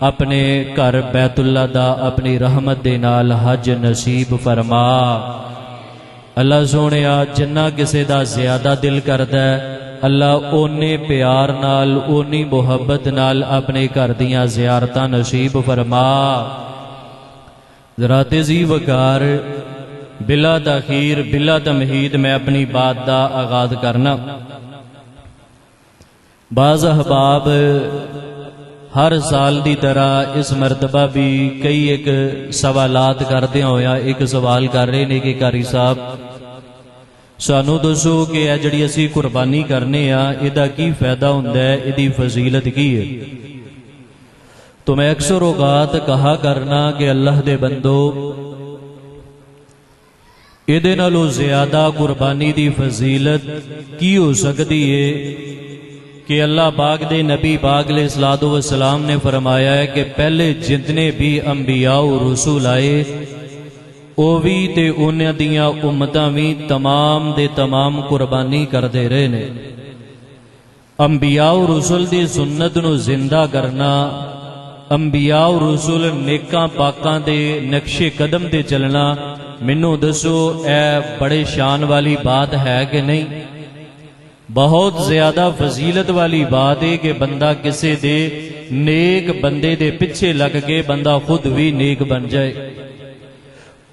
اپنے گھر بیت اللہ دا اپنی رحمت دے نال حج نصیب فرما۔ اللہ سونیا جنہ کسے دا زیادہ دل کردا ہے اللہ اونے پیار نال اونی محبت نال اپنے گھر دیاں زیارتاں نصیب فرما۔ ذرا تیزی وقار بلا تاخیر بلا تمہید میں اپنی بات دا آغاز کرنا۔ بعض احباب ہر سال دی طرح اس مرتبہ بھی کئی ایک سوالات کردے ہویا ایک سوال کر رہے نے کہ قاری صاحب سانو دسو کہ اے جڑی اسی قربانی کرنے ایدا کی فائدہ ہوندا ہے، ایدی فضیلت کی ہے؟ تو میں اکثر اوقات کہا کرنا کہ اللہ دے بندو ایدے نالوں زیادہ قربانی دی فضیلت کی ہو سکتی ہے کہ اللہ پاک دے نبی پاک علیہ الصلوۃ والسلام نے فرمایا ہے کہ پہلے جتنے بھی انبیاء و رسول آئے او بھی تے انہاں دیاں امتاں بھی تمام دے تمام قربانی کردے رہے نے۔ انبیاء و رسول دی سنت نو زندہ کرنا، انبیاء و رسول نیکاں پاکاں دے نقش قدم تے چلنا، منو دسو اے بڑے شان والی بات ہے کہ نہیں؟ بہت زیادہ فضیلت والی بات ہے کہ بندہ کسے دے نیک بندے دے پیچھے لگ کے بندہ خود بھی نیک بن جائے۔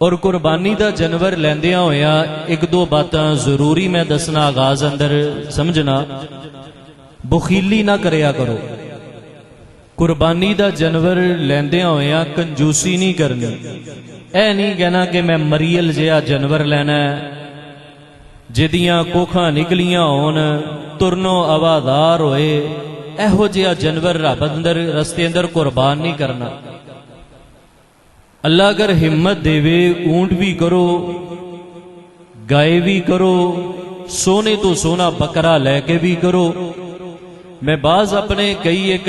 اور قربانی دا جانور لیندیاں ہویا ایک دو باتاں ضروری میں دسنا آغاز اندر سمجھنا، بخیلی نہ کریا کرو۔ قربانی دا جانور لیندیاں ہویا کنجوسی نہیں کرنی، اے نہیں کہنا کہ میں مریل جہا جانور لینا ہے جدیاں کوکھاں نکلیاں ہون ترنو آوازدار ہوئے، ایہو جہا جانور رب اندر رستے اندر قربان نہیں کرنا۔ اللہ اگر ہمت دے وے اونٹ بھی کرو، گائے بھی کرو، سونے تو سونا بکرا لے کے بھی کرو۔ میں بعض اپنے کئی ایک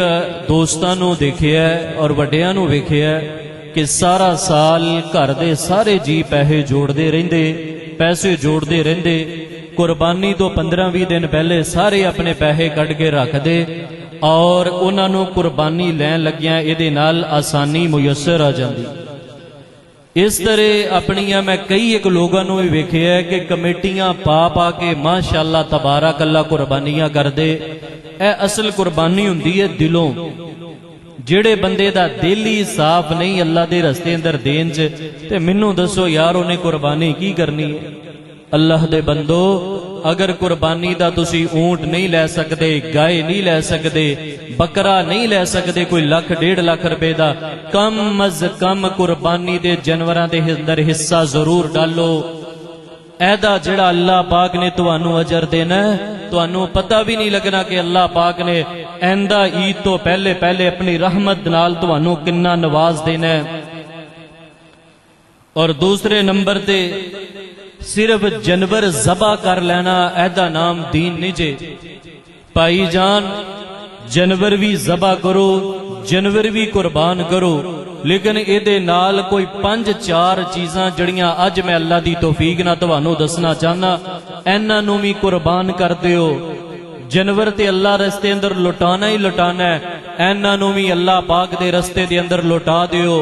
دوستانوں دیکھے ہے اور وڈیانوں ویکھے ہے کہ سارا سال گھر دے سارے جی پیسے جوڑ دے رہندے، پیسے جوڑ دے رہندے، قربانی تو 15-20 دن پہلے سارے اپنے پیسے کٹ کے رکھ دے اور انہاں نوں قربانی لین لگیاں ایدے نال آسانی میسر آ جاندی۔ اس طرح اپنیاں میں کئی ایک لوگاں نوں بھی ویکھے ہے کہ کمیٹیاں پا کے ماشاءاللہ تبارک اللہ قربانیاں کر دے۔ اے اصل قربانی ہوندی ہے دلوں، جڑے بندے دا دل ہی صاف نہیں اللہ دے رستے اندر دین چ تے منوں دسو یار انہیں قربانی کی کرنی ہے؟ اللہ دے بندو اگر قربانی دا تسی اونٹ نہیں لے سکتے، گائے نہیں لے سکتے، بکرا نہیں لے سکتے، کوئی 1.5 لاکھ روپے دا کم از کم قربانی دے جانوراں دے اندر حصہ ضرور ڈالو۔ ایدا جڑا اللہ پاک نے تانوں اجر دینا ہے، تانوں پتہ بھی نہیں لگنا کہ اللہ پاک نے ایندا عید تو پہلے پہلے اپنی رحمت نال تانوں کنا نواز دینا ہے۔ اور دوسرے نمبر تے صرف جانور ذبح کر لینا ایدا نام دین نہیں جے۔ بھائی جان جانور بھی ذبح کرو، جانور بھی قربان کرو، لیکن ایدے نال کوئی 5-4 چیزاں جڑیاں اج میں اللہ دی توفیق نہ تانوں دسنا چاہنا، ایناں نوں بھی قربان کر دیو۔ جانور تے اللہ رستے اندر لٹانا ہی لٹانا ہے، ایناں نوں بھی اللہ پاک دے رستے دے اندر لٹا دیو،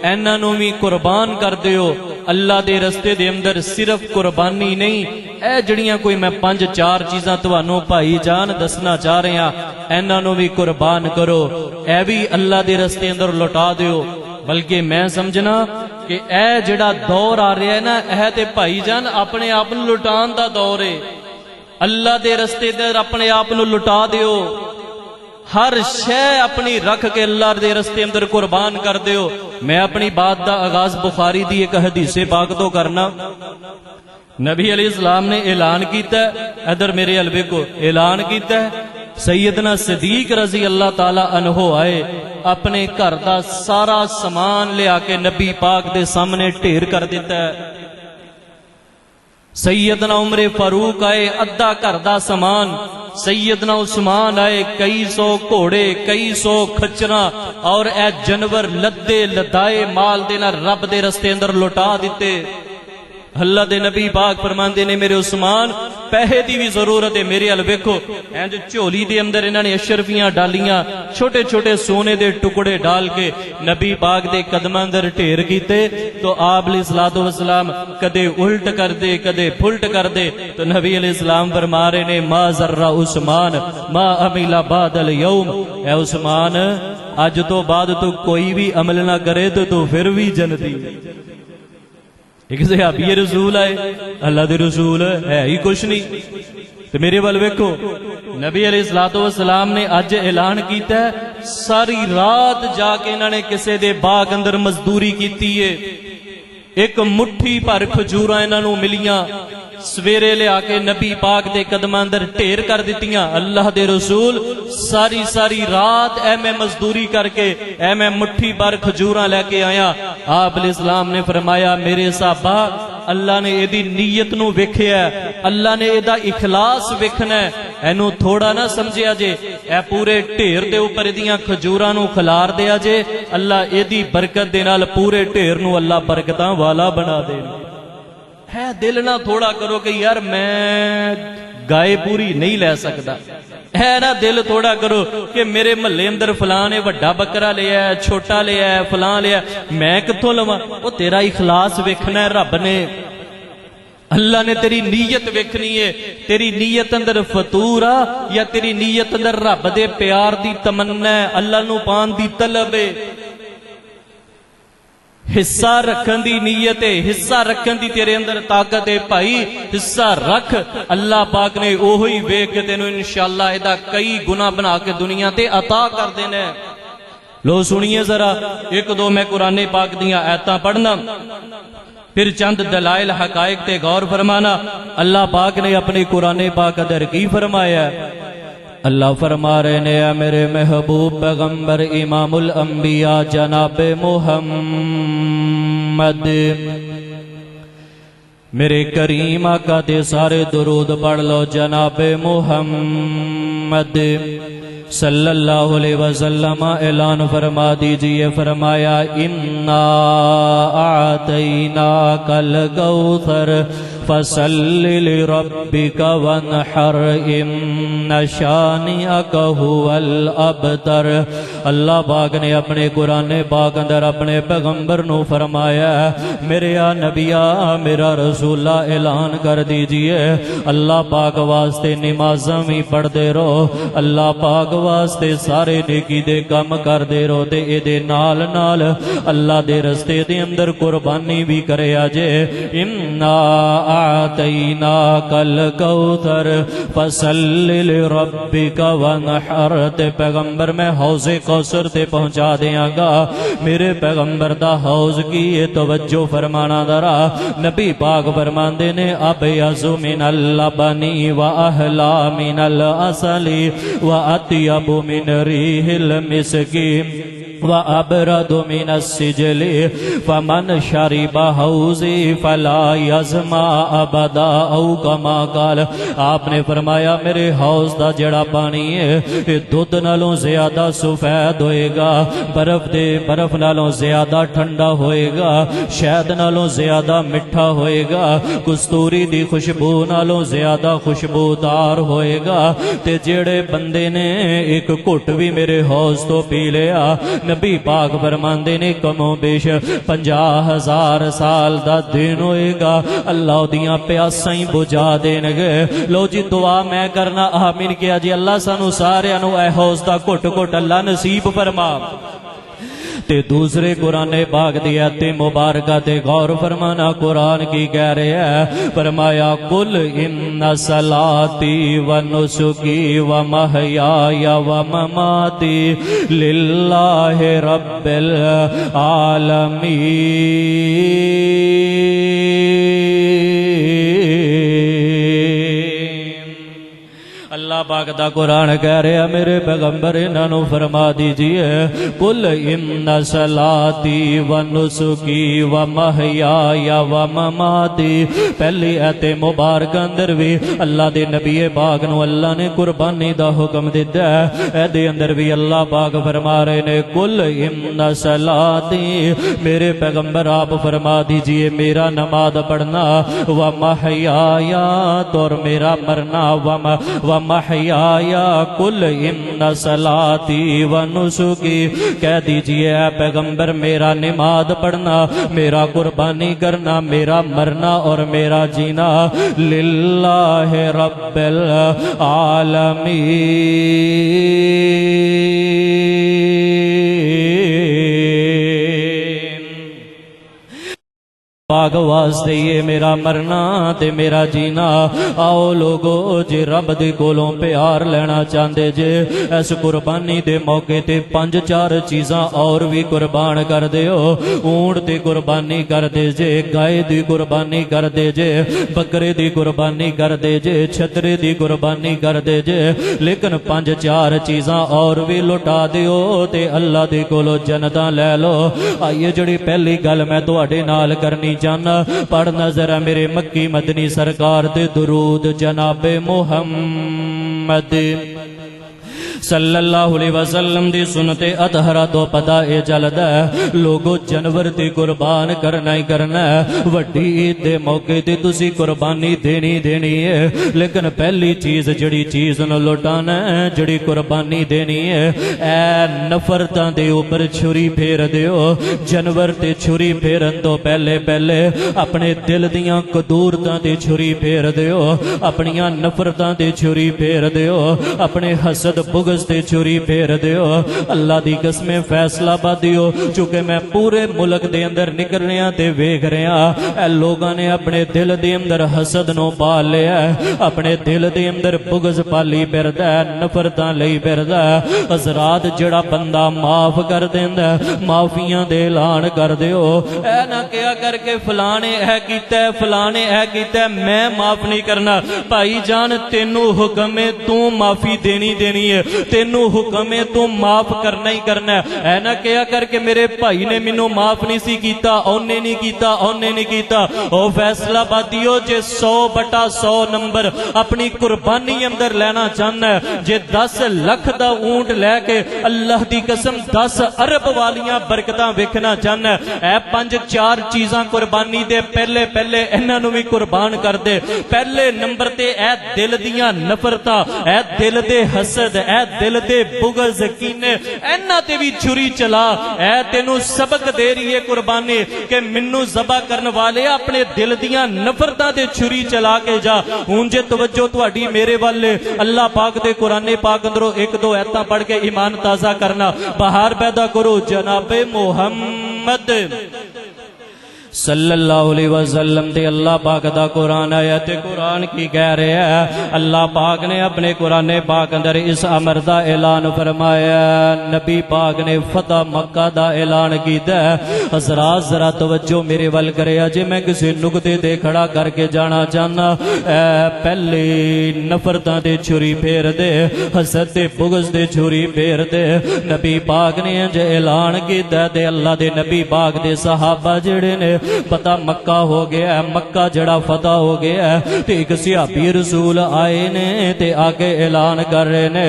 ایناں نوں بھی قربان کر دیو۔ اللہ دے رستے دے اندر صرف قربانی نہیں، اے جڑیاں کوئی میں 5-4 چیزاں تانوں بھائی جان دسنا چاہ رہے ہیں، ایناں نوں بھی قربان کرو، اے بھی اللہ دے رستے اندر لٹا دیو۔ بلکہ میں سمجھنا کہ اے جڑا دور آ رہا ہے نا، اے تے بھائی جان اپنے آپ نوں لٹان دا دور ہے۔ اللہ دے رستے اندر اپنے آپ نوں لٹا دیو، ہر شے اپنی رکھ کے اللہ دے رستے اندر قربان کر دیو۔ میں اپنی بات دا آغاز بخاری دی ایک حدیث پاک تو کرنا۔ نبی علیہ السلام نے اعلان کیتا ہے، ادھر میرے البے کو اعلان کیتا ہے، سیدنا صدیق رضی اللہ تعالی عنہ آئے، اپنے گھر دا سارا سامان لے آ کے نبی پاک دے سامنے ڈھیر کر دیتا ہے۔ سیدنا عمر فاروق آئے، ادھا گھر دا سامان، سیدنا عثمان آئے، کئی 100 گھوڑے، کئی 100 کھچراں اور اے جانور لدے لدائے مال دینا رب دے رستے اندر لٹا دیتے۔ اللہ دے نبی پاک فرماندے نے میرے عثمان پیسے دی بھی ضرورت ہے میرے ال ویکھو انج جھولی دے اندر انہاں نے اشرفیاں ڈالیاں چھوٹے چھوٹے سونے دے ٹکڑے ڈال کے نبی پاک دے قدماں اندر ڈھیر کیتے تو آپ علیہ الصلوۃ والسلام کدے الٹ کر دے کدے پھلٹ کر دے تو نبی علیہ السلام فرما رہے نے ما ذرہ عثمان ما عمل بعد اليوم اے عثمان اج تو بعد تو کوئی بھی عمل نہ کرے تو پھر بھی جنتی ایک صحابی رسول آئے اللہ دے رسول ہے ہی کچھ نہیں تو میرے وال ویکھو نبی علیہ الصلوۃ والسلام نے اج اعلان کیتا ہے ساری رات جا کے انہوں نے کسے دے باغ اندر مزدوری کیتی ہے ایک مٹھی بھر کھجوراں انہاں نوں ملیاں سویرے لے آکے نبی پاک دے قدماں اندر ڈھیر کر دتیاں اللہ دے رسول ساری رات اے میں مزدوری کر کے اے میں مٹھی بھر کھجوراں لے کے آیا آپ علیہ السلام نے فرمایا میرے صحابہ اللہ نے ایدی نیت نو ویکھیا ہے اللہ نے ایدا اخلاص ویکھنا ہے اینو تھوڑا نہ سمجھیا جے اے پورے ڈھیر دے اوپر ایدیاں کھجوراں نو کھلار دیا جے اللہ ایدی برکت دے نال پورے ڈھیر نو اللہ برکتاں والا بنا دے ہے دل نہ تھوڑا کرو کہ یار میں گائے پوری نہیں لے سکتا ہے نا دل تھوڑا کرو کہ میرے محلے اندر فلاں نے وڈا بکرا لیا ہے چھوٹا لیا ہے فلاں لیا میں کتھوں لواں وہ تیرا اخلاص ویکھنا ہے رب نے اللہ نے تیری نیت ویکھنی ہے تیری نیت اندر فطور آ یا تیری نیت اندر رب دے پیار دی تمنا ہے اللہ نو پان دی طلب ہے حصہ رکھن دی نیت ہے حصہ رکھن دی تیرے اندر طاقت ہے بھائی حصہ رکھ اللہ پاک نے اوہی ویکھ کے تینوں انشاءاللہ ایدا کئی گنا بنا کے دنیا تے عطا کر دینا ہے لو سنیے ذرا ایک دو میں قرآن پاک دیاں آیتاں پڑھنا پھر چند دلائل حقائق تے غور فرمانا اللہ پاک نے اپنی قرآن پاک اندر کی فرمایا ہے اللہ فرما رہے نے میرے محبوب پیغمبر امام الانبیاء جناب محمد میرے کریم آقا دے سارے درود پڑھ لو جناب محمد صلی اللہ علیہ وسلم اعلان فرما دیجئے فرمایا انا اعطیناک الکوثر فصل لربک وانحر ان شانئک هو الابتر اللہ پاک نے اپنے قرآن پاک اندر اپنے پیغمبر نو فرمایا میرے نبیا میرا رسولہ اعلان کر دیجئے اللہ پاک واسطے نمازاں بھی پڑھ دے رہو اللہ پاک واسطے سارے نیکی دے کم کر دے رہو تے اے دے نال نال اللہ دے رستے دے اندر قربانی بھی کرے آجے انا اعطیناک الکوثر فصل لربک وانحر تے پیغمبر میں حوض کوثر تے پہنچا دیاں گا میرے پیغمبر دا حوض کی توجہ فرمانا درا نبی پاک فرماندے نے ابیض من اللبنی و احلا من العسلی و اطیب من ریح المسکی وَأَبْرَدُ مِنَ السِّجْلِ فَمَنْ شَرِبَ حَوْضِي فَلَا يَظْمَأْ أَبَدًا او کما قال آپ نے فرمایا میرے حوض دا جڑا پانی ہے یہ دودھ نالوں زیادہ سفید ہوئے گا برف نالوں زیادہ ٹھنڈا ہوئے گا شہد نالوں زیادہ مٹھا ہوئے گا کستوری دی خوشبو نالوں زیادہ خوشبودار ہوئے گا تے جڑے بندے نے ایک گھٹ بھی میرے حوض تو پی لیا نبی پاک فرماندے نے کم و بیش 50,000 سال دا دن ہوئے گا اللہ دیاں پیاساں ہی بجھا دین گے لو جی دعا میں کرنا آمین کیا جی اللہ سانو سارے انو اے حوض دا گھٹ گھٹ اللہ نصیب فرما تے دوسرے قرآن پاک دی آیت مبارکہ تے غور فرمانا قرآن کی کہہ رہے ہیں فرمایا قل ان صلاتی و نسکی و محیای و مماتی للہ رب العالمین اللہ پاک دا قرآن کہہ رہے ہیں میرے پیغمبر انہاں نو فرما دیجئے قل ان صلاتی و نسکی و محیای و مماتی. پہلی ایت مبارک اندر بھی اللہ دے نبی پاک نو اللہ نے قربانی دا حکم دیتا ہے. اے دے اندر بھی اللہ پاک فرما رہے نے قل ان صلاتی میرے پیغمبر آپ فرما دیجئے میرا نماز پڑھنا و محیای اور میرا مرنا و محیای قل ان صلاتی و نسکی کہہ دیجئے اے پیغمبر میرا نماز پڑھنا میرا قربانی کرنا میرا مرنا اور میرا جینا للہ رب العالمین پاک واسطے یہ میرا مرنا تے میرا جینا. آؤ لوگو جے رب دے کولوں پیار لینا چاہندے جے اس قربانی دے موقع تے 5-4 چیزاں اور بھی قربان کر دیو. اونٹ تے قربانی کر دے جے, گائے دی قربانی کر دے جے, بکرے دی قربانی کر دے جے, چھترے دی قربانی کر دے جے, لیکن 5-4 چیزاں اور بھی لٹا دیو تے اللہ دے کولوں جنتاں لے لو. آئیے جڑی پہلی گل میں تواڈے نال کرنی جانا پڑھنا ذرا میرے مکی مدنی سرکار دے درود جناب محمد صلی اللہ علیہ وسلم دی سنت اطہرہ تو پتا اے چلدا ہے لوگو جانور تے قربان کرنا ہی کرنا ہے. وڈی عید دے موقع تے تسی قربانی دینی ہے, لیکن پہلی چیز جڑی چیز نو لٹانا ہے جڑی قربانی دینی ہے اے نفرتاں دے اوپر چھری پھیر دیو. جانور تے چھری پھیرن تو پہلے اپنے دل دیاں قدورتاں تے چھری پھیر دیو, اپنیاں نفرتاں تے چھری پھیر دیو, اپنے حسد بغض تے چھری پھیر دیو. اللہ دی قسمیں فیصلہ با دیو چونکہ میں پورے ملک دے اندر نکل رہا تے ویکھ رہا اے لوگاں نے اپنے دل دے اندر حسد نو پال لیا ہے, اپنے دل دے اندر بغض پالی پھردا ہے, نفرتاں لئی پھردا ہے. حضرات جڑا بندہ معاف کر دیندا ہے معافیاں دے اعلان کر دیو. اے نہ کیا کر کے فلاں نے اے کیتا ہے فلاں نے اے کیتا ہے میں معاف نہیں کرنا. بھائی جان تینوں حکم ہے تو معافی دینی ہے, تینوں حکم ہے تو معاف کرنا ہی کرنا ہے. اے نہ کیا کر کے میرے بھائی نے مینوں معاف نہیں سی کیتا اونے نہیں کیتا. او فیصلہ بادیو جے 100/100 نمبر اپنی قربانی اندر لینا چاہنا ہے, جے 10 لکھ دا اونٹ لے کے اللہ دی قسم 10 ارب والیاں برکتاں ویکھنا چاہنا ہے, اے 5-4 چیزاں قربانی دے پہلے انہاں نوں بھی قربان کر دے. پہلے نمبر تے اے دل دیاں نفرتاں, اے دل دے حسد, اے دل دے بغض کینے انہاں تے بھی چھری چلا. اے تینوں سبق دے رہی ہے قربانی کہ منوں ذبح کرن والے اپنے دل دیاں نفرتاں تے چھری چلا کے جا. ہن جے توجہ تہاڈی میرے والے اللہ پاک دے قرآن پاک اندروں 1-2 آیتاں پڑھ کے ایمان تازہ کرنا, بہار پیدا کرو جناب محمد صلی اللہ علیہ وسلم دے اللہ پاک دا قرآن آیا تے قرآن کی کہہ رہے ہیں. اللہ پاک نے اپنے قرآن پاک اندر اس امر دا اعلان فرمایا. نبی پاک نے فتح مکہ دا اعلان کیتا ہے. حضرات ذرا توجہ میرے ول کرے جے میں کسی نقطے تے کھڑا کر کے جانا چاہنا. پہلی نفرتاں دے چھری پھیر دے, حسد تے بغض دے چھری پھیر دے. نبی پاک نے جو اعلان کیتا تے اللہ دے نبی پاک دے صحابہ جڑے نے پتہ مکہ ہو گیا ہے, مکہ جڑا فتح ہو گیا ہے تے ایک صحابی رسول آئے نے تے آگے اعلان کر رہے نے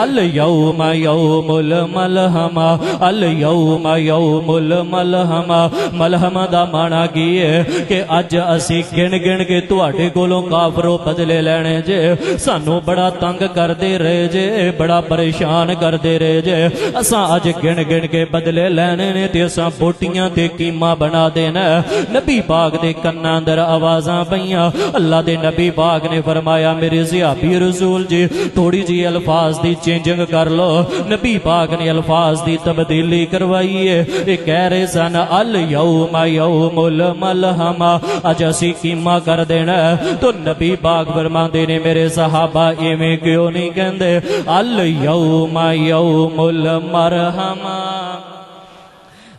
الیوم یوم الملحمہ, الیوم یوم الملحمہ. ملحمہ دا معنی کی ہے کہ اج اسی گن کے تواڈے کولوں کافروں بدلے لینے جے, سانو بڑا تنگ کر دے رہے جے, بڑا پریشان کر دے رہے جے, اساں اج گن کے بدلے لینے نے تے اساں بوٹیاں تے قیمہ بنا دینا. نبی پاک دے کناں اندر آوازاں پئیاں. اللہ دے نبی پاک نے فرمایا میرے صحابی رسول جی تھوڑی جی الفاظ دی چینجنگ کر لو. نبی پاک نے الفاظ دی تبدیلی کروائی ہے. یہ کہہ رہے سن الیوم یوم الملحمہ, اج اسی قیمہ کر دینا. تو نبی پاک فرماندے نے میرے صحابہ ایویں کیوں نہیں کہندے الیوم یوم المرحمہ.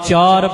4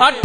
8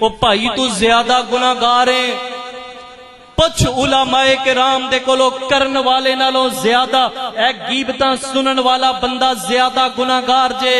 او بھائی تو زیادہ گناہگار ہے، پچھ علماء کرام دے کولو کرن والے نالوں زیادہ اے غیبتاں سنن والا بندہ زیادہ گناہگار جے۔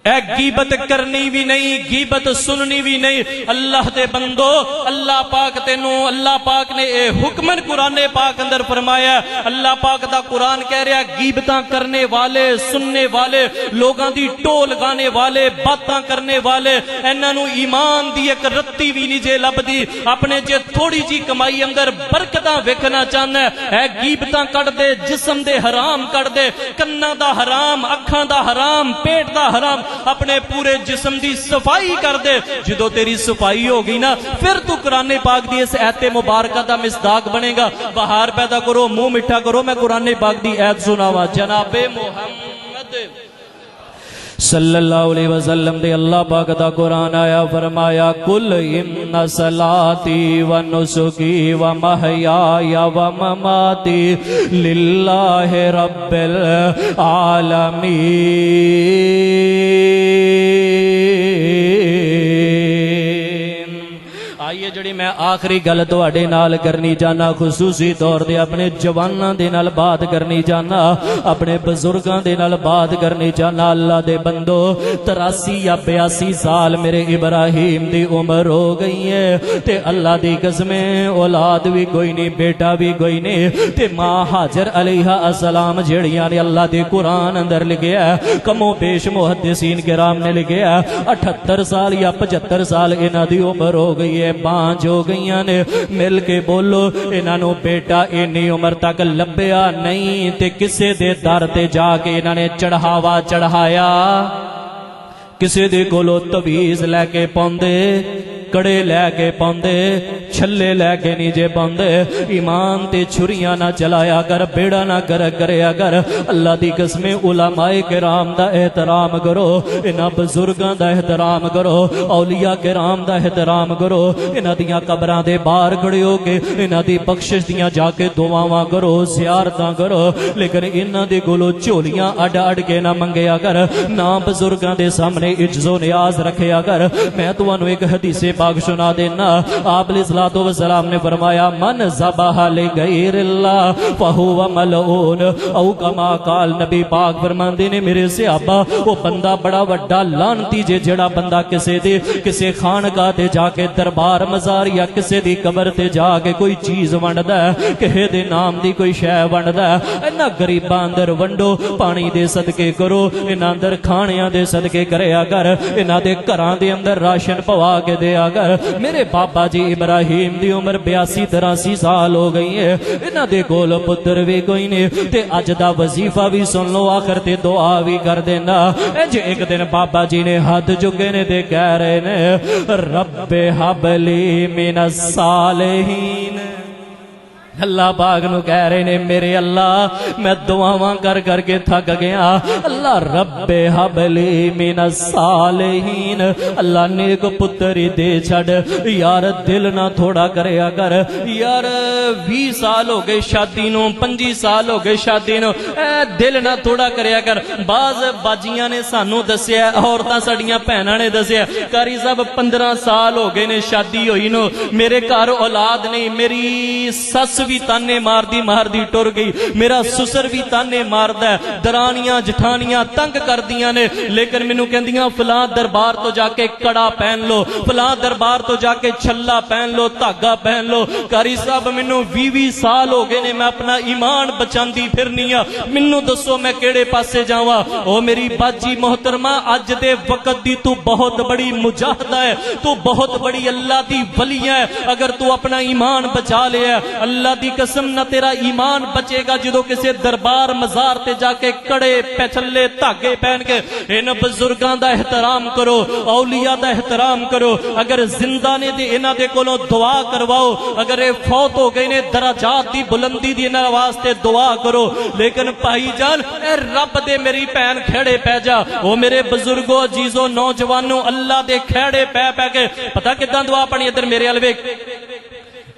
اے غیبت کرنی بھی نہیں، غیبت سننی بھی نہیں۔ اللہ دے بندو، اللہ پاک تینوں، اللہ پاک نے اے حکمن قرآن پاک اندر فرمایا ہے۔ اللہ پاک دا قرآن کہہ رہا ہے غیبتاں کرنے والے، سننے والے، لوگاں دی ٹول گانے والے، باتاں کرنے والے، انہاں نو ایمان دی ایک رتی بھی نہیں جے لبدی۔ اپنے جے تھوڑی جی کمائی اندر برکتاں ویکھنا چاہنا ہے، اے غیبتاں کٹ دے، جسم دے حرام کٹ دے، کناں دا حرام، اکھاں دا حرام، پیٹ دا حرام، اپنے پورے جسم دی صفائی کر دے۔ جدو تیری صفائی ہوگی نا، پھر تو قرآن پاک دی اس ایت مبارکہ دا مصداق بنے گا۔ بہار پیدا کرو، منہ میٹھا کرو۔ میں قرآن پاک دی ایت سناوا، جناب محمد صلی اللہ علیہ وسلم دے اللہ پاک دا قرآن آیا، فرمایا کل ان صلاتی و نسکی و محیای و مماتی للہ رب العالمین۔ آئیے جڑی میں آخری گل تواڈے نال کرنی جانا، خصوصی طور دے اپنے جواناں دے نال بات کرنی جانا، اپنے بزرگاں دے نال بات کرنی جانا۔ اللہ دے بندو 83 یا 82 سال میرے ابراہیم دی عمر ہو گئی ہے، تے اللہ دی قسمیں اولاد بھی کوئی نہیں، بیٹا بھی کوئی نہیں، تے ماں حاجر علیہ السلام جڑیاں نے اللہ دے قرآن اندر لکھیا ہے، کم و بیش محدثین کرام نے لکھیا ہے 78 سال یا 75 سال انہاں دی عمر ہو گئی ہے۔ پانچ ہو گئیاں نے، مل کے بولو انہاں نو بیٹا اینی عمر تک لبیا نہیں، تے کسے دے در تے جا کے انہاں نے چڑھاوا چڑھایا، کسے دے کولو تویز لے کے پوندے، کڑے لے کے پوندے، چھلے لے کے نیچے پوندے۔ ایمان تے چھریاں نہ چلایا کر، بیڑا نہ کریا کر۔ اللہ دی قسمیں علماء کرام دا احترام کرو، انہاں بزرگاں دا احترام کرو، اولیاء کرام دا احترام کرو۔ انہاں دیاں قبراں دے باہر کھڑے ہو کے انہاں دی بخشش دیاں جا کے دعاواں کرو، زیارتاں کرو، لیکن انہاں دے کولوں جھولیاں اڈ اڈ کے نہ منگیا کر، نہ بزرگاں دے سامنے عجز و نیاز رکھیا کر۔ میں تانوں ایک حدیث پاک سنا دینا، آپ علیہ الصلوۃ والسلام نے فرمایا من ذبح لغیر اللہ فہو ملعون، او کما قال نبی پاک فرماندے نے میرے صحابہ وہ بندہ بڑا وڈا لعنتی جے جڑا بندہ کسے خانقاہ تے جا کے دربار مزار یا کسے دی قبر تے جا کے کوئی چیز ونڈدا ہے، کہے دے نام دی کوئی شے ونڈدا ہے۔ انہاں غریباں اندر ونڈو، پانی دے صدقے کرو، انہاں اندر کھانیاں دے صدقے کریا کر، انہاں دے گھراں دے اندر راشن پوا کے دیا کر۔ میرے بابا جی ابراہیم دی عمر 82-83 سال ہو گئی ہے، انہاں دے کول پتر بھی کوئی نہیں، تے اج دا وظیفہ بھی سن لو، آخر تے دعا بھی کر دینا۔ انج ایک دن بابا جی نے ہاتھ چکے نے تے کہہ رہے نے رب حب لی من الصالحین۔ اللہ پاک نو کہہ رہے نے میرے اللہ میں دعاواں کر کر کے تھک گیا، اللہ رب حب لی من الصالحین، اللہ نیک پتر ہی دے چھڑ، یار دل نہ تھوڑا کریا کر، یار 20 سال ہو گئے شادی نو، 25 سال ہو گئے شادی نو، اے دل نہ تھوڑا کریا کر۔ بعض باجیاں نے سانو دسیا، عورتاں ساڈیاں بہناں نے دسیا قاری صاحب 15 سال ہو گئے نے شادی ہوئی نو، میرے گھر اولاد نہیں، میری سس بھی تانے مار دی ٹر گئی، میرا سسر بھی تانے ماردا ہے، درانیاں جٹھانیاں تنگ کر دیاں نے، لیکن مینوں کہندیاں فلاں دربار تو جا کے کڑا پہن لو، فلاں دربار تو جا کے چھلا پہن لو، دھاگا پہن لو۔ قاری صاحب مینوں 20 سال ہو گئے نے، میں اپنا ایمان بچاندی پھرنی ہاں، مینوں دسو میں کیڑے پاسے جاواں؟ او میری باجی محترمہ اج دے وقت دی تو بہت بڑی مجاہدہ ہے، تو بہت بڑی اللہ دی ولی ہے، اگر تو اپنا ایمان بچا لیا، اللہ دی قسم نہ تیرا ایمان بچے گا جدو کسے دربار مزار تے جا کے کڑے پیچھلے دھاگے پہن کے۔ ان بزرگاں دا احترام کرو، اولیاء دا احترام کرو، اگر زندہ نے تے انہاں دے کولوں دعا کرواؤ، اگر اے فوت ہو گئے نے درجات دی بلندی دی انہاں واسطے دعا کرو۔ لیکن بھائی جان اے رب دے میری بہن کھڑے پہ جا، او میرے بزرگوں عزیزوں نوجوانوں، اللہ دے کھڑے پہ کے پتہ کداں دعا پڑھی؟ ادھر میرے ال ویکھ،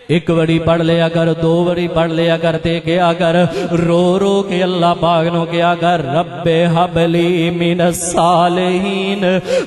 ایک وڑی پڑھ لیا کر، دو وڑی پڑھ لیا کر تے کیا کر رو رو کے اللہ پاک نو کیا کر رب حبلی من الصالحین،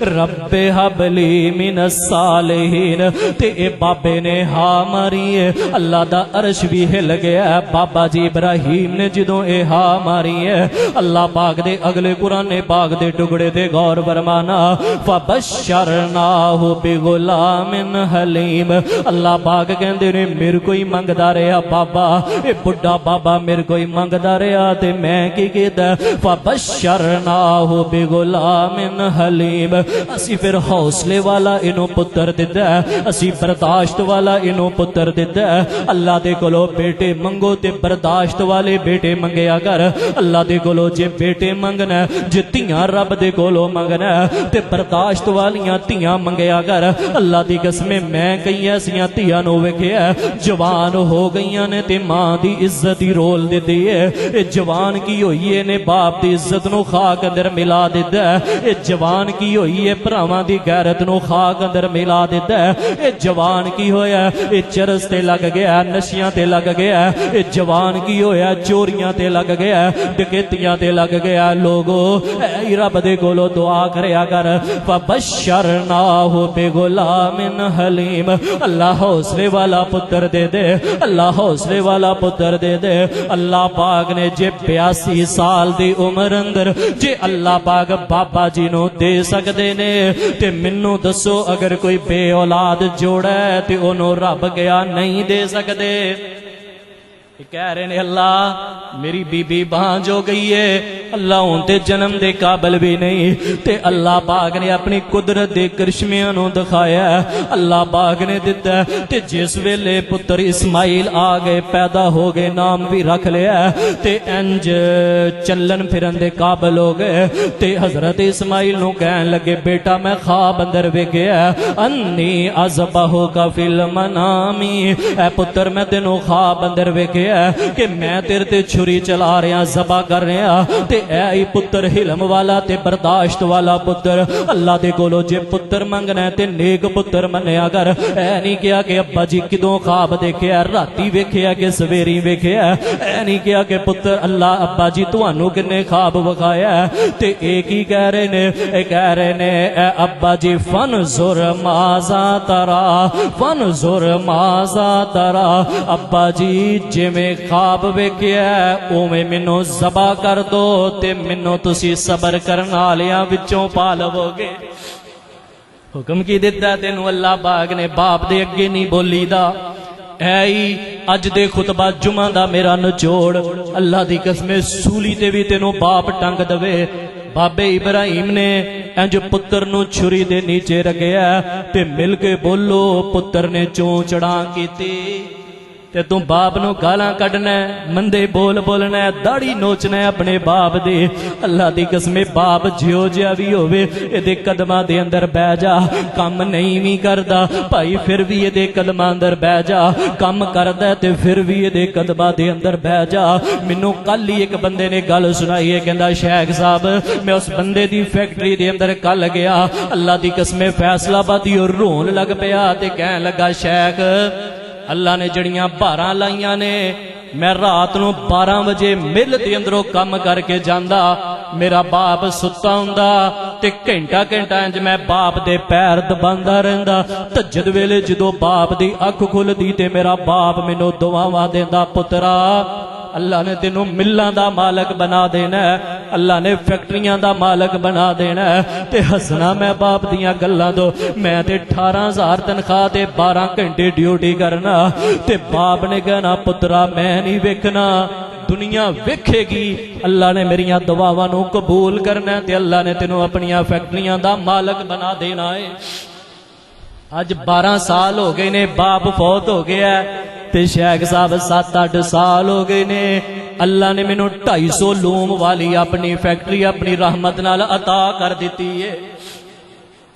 رب حبلی من الصالحین۔ تے اے بابے نے ہاں ماری ہے، اللہ دا عرش بھی ہل گیا ہے۔ بابا جی ابراہیم نے جدوں اے ہاں ماری ہے، اللہ پاک دے اگلے قرآن پاک دے ٹکڑے دے غور فرمانا فبشرناہ بغلام حلیم۔ اللہ پاک کہندے نے میرے کوئی منگدا رہا بابا، اے بڑھا بابا میرے کوئی منگدا رہا تے میں کی کیتا فبشرناہ بغلام حلیم۔ اسی پھر حوصلے والا انہوں پتر دیتا ہے، اسی برداشت والا انہوں پتر دیتا ہے۔ اللہ دے کولو بیٹے منگو تے برداشت والے بیٹے منگیا کر، اللہ دے کولو جے بیٹے منگنا جے تیاں رب دے کولو منگنا تے برداشت والیاں تیاں منگیا کر۔ اللہ دی قسم میں کئی ایسیاں تیاں نو ویکھیا جوان ہو گئیاں نے تے ماں دی عزت ہی رول دیتی ہے، اے جوان کی ہوئی ہے نے باپ دی عزت نو خاک اندر ملا دیتا ہے، اے جوان کی ہوئی ہے بھراواں دی غیرت نو خاک اندر ملا دیتا ہے، اے جوان کی ہویا اے چرس تے لگ گیا، نشیاں تے لگ گیا، اے جوان کی ہویا چوریاں تے لگ گیا، ڈکیتیاں تے لگ گیا۔ لوگو اے رب دے کولو دعا کریا کر فبشرناہ بغلام حلیم۔ اللہ حوصلے والا پتر دے دے، اللہ حوصلے والا پتر دے دے۔ اللہ پاک نے جے 82 سال دی عمر اندر جے اللہ پاک بابا جی نو دے سکدے نے تے منو دسو اگر کوئی بے اولاد جوڑا ہے تے انہوں رب گیا نہیں دے سکدے۔ کہہ رہے نے اللہ میری بی بی بانج ہو گئی ہے، اللہ ان تے جنم دے قابل بھی نہیں، تے اللہ پاک نے اپنی قدرت دے کرشمیاں نو دکھایا ہے، اللہ پاک نے دیتا ہے۔ تے جس ویلے پتر اسماعیل آ گئے پیدا ہو گئے نام بھی رکھ لیا ہے، تے انج چلن پھرن دے قابل ہو گئے، تے حضرت اسماعیل نو کہن لگے بیٹا میں خواب اندر ویکھیا انی اذبحک فی المنامی، اے پتر میں تینوں خواب اندر ویکھیا کہ میں تیرے تے چھری چلا رہا ذبح کر رہا، تے اے پتر حلم والا تے برداشت والا پتر۔ اللہ دے کولو جے پتر منگنا تے نیک پتر منیا کر، اے نہیں کیا کہ ابا جی کدوں خواب دیکھیا راتی ویکھیا کہ سویری ویکھیا، اے نہیں کیا کہ پتر اللہ ابا جی تانوں کنے خواب وکھایا، تے ایک ہی کہہ رہے نے، اے کہہ رہے نے اے ابا جی فنظر ماذا ترا، فنظر ماذا ترا، ابا جی جے میں خواب ویکھیا اوویں مینوں ذبح کر دو تے مینوں تسی صبر کرن والیاں وچوں پا لو گے۔ حکم کی دیتا تینوں اللہ پاک نے باپ دے اگے نہیں بولی دا، اے اج دے خطبہ جمعہ دا میرا نچوڑ اللہ دی قسم سولی تے بھی تینوں باپ ٹنگ دوے۔ بابے ابراہیم نے انج پتر نو چھری دے نیچے رکھیا تے مل کے بولو پتر نے چون چڑھا کیتی، تے تم باپ نو گالاں کڈنا ہے، مندے بول بولنا ہے، داڑھی نوچنا ہے اپنے باپ دے۔ اللہ دی قسم باپ جیو جیا بھی ہووے اے دے قدماں دے اندر بیٹھ جا، کم نہیں وی کردا بھائی پھر بھی اے دے قدماں اندر بیٹھ جا، کم کردا ہے تے پھر بھی اے دے قدماں دے اندر بیٹھ جا۔ مینوں کل ہی ایک بندے نے گل سنائی ہے، کہندا شیخ صاحب میں اس بندے دی فیکٹری دے اندر کل گیا، اللہ دی قسم فیصلہ آبادی رون لگ پیا تے کہن لگا شیخ اللہ نے جڑیاں 12 لائیاں نے، میں رات نو 12 بجے مل دے اندروں کم کر کے جاندا، میرا باپ ستا ہوندا تے گھنٹا گھنٹا انج میں باپ دے پیر دباندا رہندا، تہجد ویلے جدوں باپ دی اکھ کھلدی تے میرا باپ مینوں دعاواں دیندا پترا اللہ نے تینوں ملاں دا مالک بنا دینا ہے، اللہ نے فیکٹریاں دا مالک بنا دینا ہے، تے ہسنا میں باپ دیاں گلاں دو، میں تے 18,000 تنخواہ تے 12 گھنٹے ڈیوٹی کرنا، تے باپ نے کہنا پترا میں نہیں ویکھنا، دنیا ویکھے گی، اللہ نے میریاں دعاواں نو قبول کرنا ہے تے اللہ نے تینوں اپنیاں فیکٹریاں دا مالک بنا دینا ہے۔ اج 12 سال ہو گئے نے باپ فوت ہو گیا ہے، تے شیخ صاحب 7-8 سال ہو گئے نے، اللہ نے مینوں 250 لوم والی اپنی فیکٹری اپنی رحمت نال عطا کر دیتی ہے۔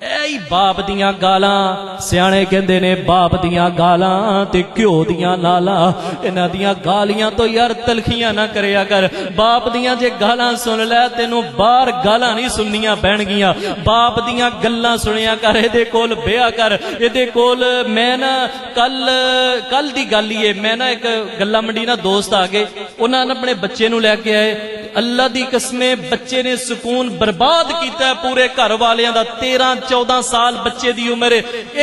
ਐ ਬਾਪ ਦੀਆਂ ਗਾਲਾਂ, ਸਿਆਣੇ ਕਹਿੰਦੇ ਨੇ ਬਾਪ ਦੀਆਂ ਗਾਲਾਂ ਤੇ ਘਿਓ ਦੀਆਂ ਲਾਲਾਂ, ਇਹਨਾਂ ਦੀਆਂ ਗਾਲੀਆਂ ਤੋਂ ਯਾਰ ਤਲਖੀਆਂ ਨਾ ਕਰਿਆ ਕਰ। ਬਾਪ ਦੀਆਂ ਜੇ ਗਾਲਾਂ ਸੁਣ ਲੈ ਤੈਨੂੰ ਬਾਹਰ ਗਾਲਾਂ ਨਹੀਂ ਸੁਣਨੀਆਂ ਪੈਣਗੀਆਂ। ਬਾਪ ਦੀਆਂ ਗੱਲਾਂ ਸੁਣਿਆ ਕਰ, ਇਹਦੇ ਕੋਲ ਬਿਆ ਕਰ। ਇਹਦੇ ਕੋਲ ਮੈਂ ਨਾ ਕੱਲ ਦੀ ਗੱਲ ਹੀ ਹੈ, ਮੈਂ ਨਾ ਇੱਕ ਗੱਲਾਂ ਮੰਡੀ ਨਾ ਦੋਸਤ ਆ ਗਏ, ਉਹਨਾਂ ਨੇ ਆਪਣੇ ਬੱਚੇ ਨੂੰ ਲੈ ਕੇ ਆਏ। ਅੱਲਾ ਦੀ ਕਸਮੇ ਬੱਚੇ ਨੇ ਸਕੂਨ ਬਰਬਾਦ ਕੀਤਾ ਪੂਰੇ ਘਰ ਵਾਲਿਆਂ ਦਾ। 13-14 ਸਾਲ ਬੱਚੇ ਦੀ ਉਮਰ,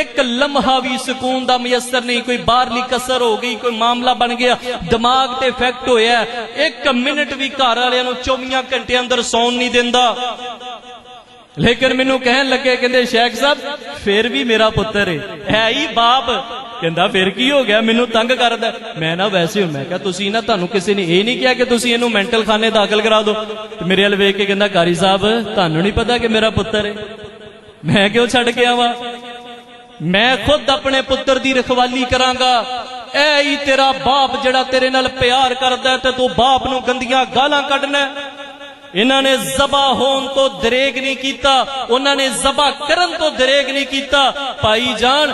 ਇੱਕ ਲਮਹਾ ਵੀ ਸਕੂਨ ਦਾ ਮੁਯਸਰ ਨਹੀਂ। ਕੋਈ ਬਾਹਰਲੀ ਕਸਰ ਹੋ ਗਈ, ਕੋਈ ਮਾਮਲਾ ਬਣ ਗਿਆ, ਦਿਮਾਗ ਤੇ ਇਫੈਕਟ ਹੋਇਆ। 1 ਮਿੰਟ ਵੀ ਘਰ ਵਾਲਿਆਂ ਨੂੰ 24 ਘੰਟੇ ਅੰਦਰ ਸੌਣ ਨਹੀਂ ਦਿੰਦਾ। ਲੇਕਿਨ ਮੈਨੂੰ ਕਹਿਣ ਲੱਗੇ, ਕਹਿੰਦੇ ਸ਼ੇਖ ਸਾਹਿਬ ਫਿਰ ਵੀ ਮੇਰਾ ਪੁੱਤਰ ਹੈ ਹੀ ਬਾਪ। ਕਹਿੰਦਾ ਫਿਰ ਕੀ ਹੋ ਗਿਆ, ਮੈਨੂੰ ਤੰਗ ਕਰਦਾ। ਮੈਂ ਨਾ ਵੈਸੇ ਮੈਂ ਕਿਹਾ ਤੁਸੀਂ ਨਾ, ਤੁਹਾਨੂੰ ਕਿਸੇ ਨੇ ਇਹ ਨਹੀਂ ਕਿਹਾ ਕਿ ਤੁਸੀਂ ਇਹਨੂੰ ਮੈਂਟਲ ਖਾਨੇ ਦਾਖਲ ਕਰਾ ਦਿਓ। ਤੇ ਮੇਰੇ ਵੱਲ ਵੇਖ ਕੇ ਕਹਿੰਦਾ ਕਾਰੀ ਸਾਹਿਬ ਤੁਹਾਨੂੰ ਨਹੀਂ ਪਤਾ ਕਿ ਮੇਰਾ ਪੁੱਤਰ ਹੈ, ਮੈਂ ਕਿਉਂ ਛੱਡ ਕੇ ਆਵਾਂ, ਮੈਂ ਖੁਦ ਆਪਣੇ ਪੁੱਤਰ ਦੀ ਰਖਵਾਲੀ ਕਰਾਂਗਾ। ਐ ਹੀ ਤੇਰਾ ਬਾਪ ਜਿਹੜਾ ਤੇਰੇ ਨਾਲ ਪਿਆਰ ਕਰਦਾ ਤੇ ਤੂੰ ਬਾਪ ਨੂੰ ਗੰਦੀਆਂ ਗਾਲਾਂ ਕੱਢਣਾ। ਇਹਨਾਂ ਨੇ ਜ਼ਬਾ ਹੋਣ ਤੋਂ ਦਰੇਗ ਨਹੀਂ ਕੀਤਾ, ਉਹਨਾਂ ਨੇ ਜ਼ਬਾ ਕਰਨ ਤੋਂ ਦਰੇਗ ਨਹੀਂ ਕੀਤਾ। ਭਾਈ ਜਾਨ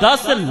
10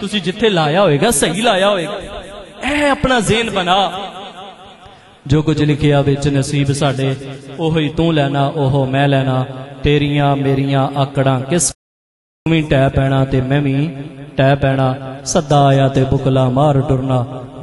ਤੁਸੀਂ ਜਿੱਥੇ ਲਾਇਆ ਹੋਏਗਾ ਸਹੀ ਲਾਇਆ ਹੋਏਗਾ। ਇਹ ਆਪਣਾ ਜ਼ੇਨ ਬਣਾ। ਜੋ ਕੁਝ ਲਿਖਿਆ ਵਿੱਚ ਨਸੀਬ ਸਾਡੇ, ਉਹੀ ਤੂੰ ਲੈਣਾ, ਉਹ ਮੈਂ ਲੈਣਾ। ਤੇਰੀਆਂ ਮੇਰੀਆਂ ਆਕੜਾਂ ਕਿਸ ਤੂੰ ਵੀ ਟਹਿ ਪੈਣਾ ਤੇ ਮੈਂ ਵੀ ਟਹਿ ਪੈਣਾ। ਸੱਦਾ ਆਇਆ ਤੇ ਬੁਕਲਾ ਮਾਰ ਟੁਰਨਾ,